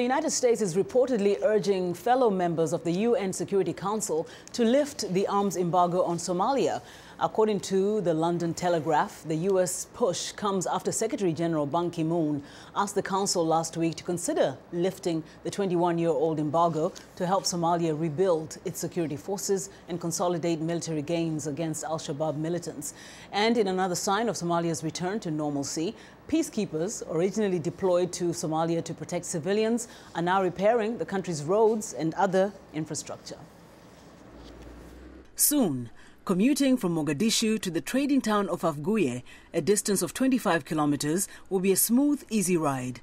The United States is reportedly urging fellow members of the UN Security Council to lift the arms embargo on Somalia. According to the London Telegraph, the U.S. push comes after Secretary General Ban Ki-moon asked the Council last week to consider lifting the 21-year-old embargo to help Somalia rebuild its security forces and consolidate military gains against Al-Shabaab militants. And in another sign of Somalia's return to normalcy, peacekeepers originally deployed to Somalia to protect civilians are now repairing the country's roads and other infrastructure. Soon, commuting from Mogadishu to the trading town of Afguye, a distance of 25 kilometers, will be a smooth, easy ride.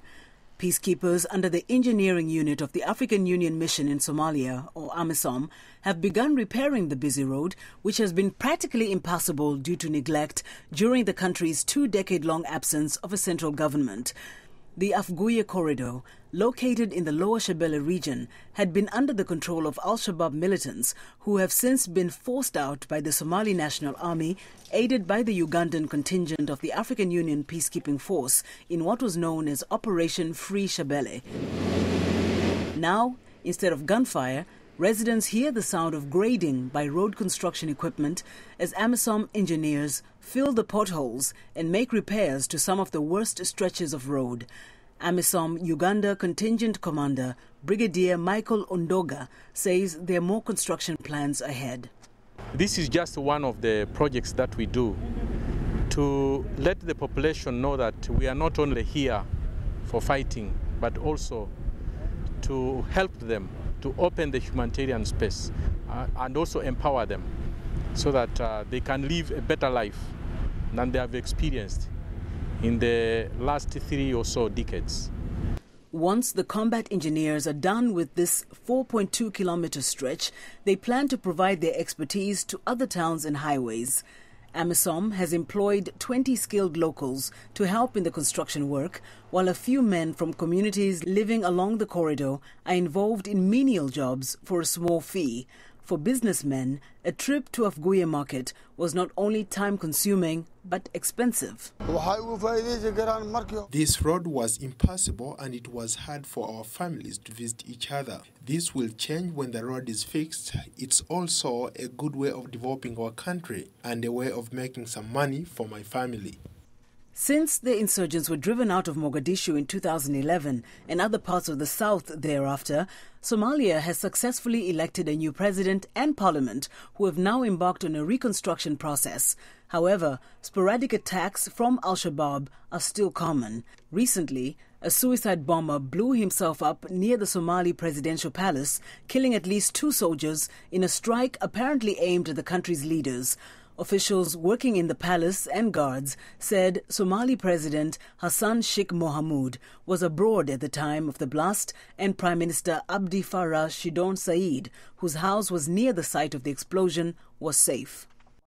Peacekeepers under the engineering unit of the African Union Mission in Somalia, or AMISOM, have begun repairing the busy road, which has been practically impassable due to neglect during the country's two-decade-long absence of a central government. The Afguye corridor, located in the Lower Shabelle region, had been under the control of Al-Shabaab militants who have since been forced out by the Somali National Army, aided by the Ugandan contingent of the African Union Peacekeeping Force in what was known as Operation Free Shabelle. Now, instead of gunfire, residents hear the sound of grading by road construction equipment as AMISOM engineers fill the potholes and make repairs to some of the worst stretches of road. AMISOM Uganda Contingent Commander Brigadier Michael Ondoga says there are more construction plans ahead. This is just one of the projects that we do to let the population know that we are not only here for fighting, but also to help them to open the humanitarian space and also empower them so that they can live a better life than they have experienced in the last 3 or so decades. Once the combat engineers are done with this 4.2-kilometer stretch, they plan to provide their expertise to other towns and highways. AMISOM has employed 20 skilled locals to help in the construction work, while a few men from communities living along the corridor are involved in menial jobs for a small fee. For businessmen, a trip to Afguye market was not only time-consuming, but expensive. This road was impassable and it was hard for our families to visit each other. This will change when the road is fixed. It's also a good way of developing our country and a way of making some money for my family. Since the insurgents were driven out of Mogadishu in 2011 and other parts of the south thereafter, Somalia has successfully elected a new president and parliament who have now embarked on a reconstruction process. However, sporadic attacks from Al-Shabaab are still common. Recently, a suicide bomber blew himself up near the Somali presidential palace, killing at least 2 soldiers in a strike apparently aimed at the country's leaders. Officials working in the palace and guards said Somali President Hassan Sheikh Mohamud was abroad at the time of the blast, and Prime Minister Abdi Farah Shidon Said, whose house was near the site of the explosion, was safe.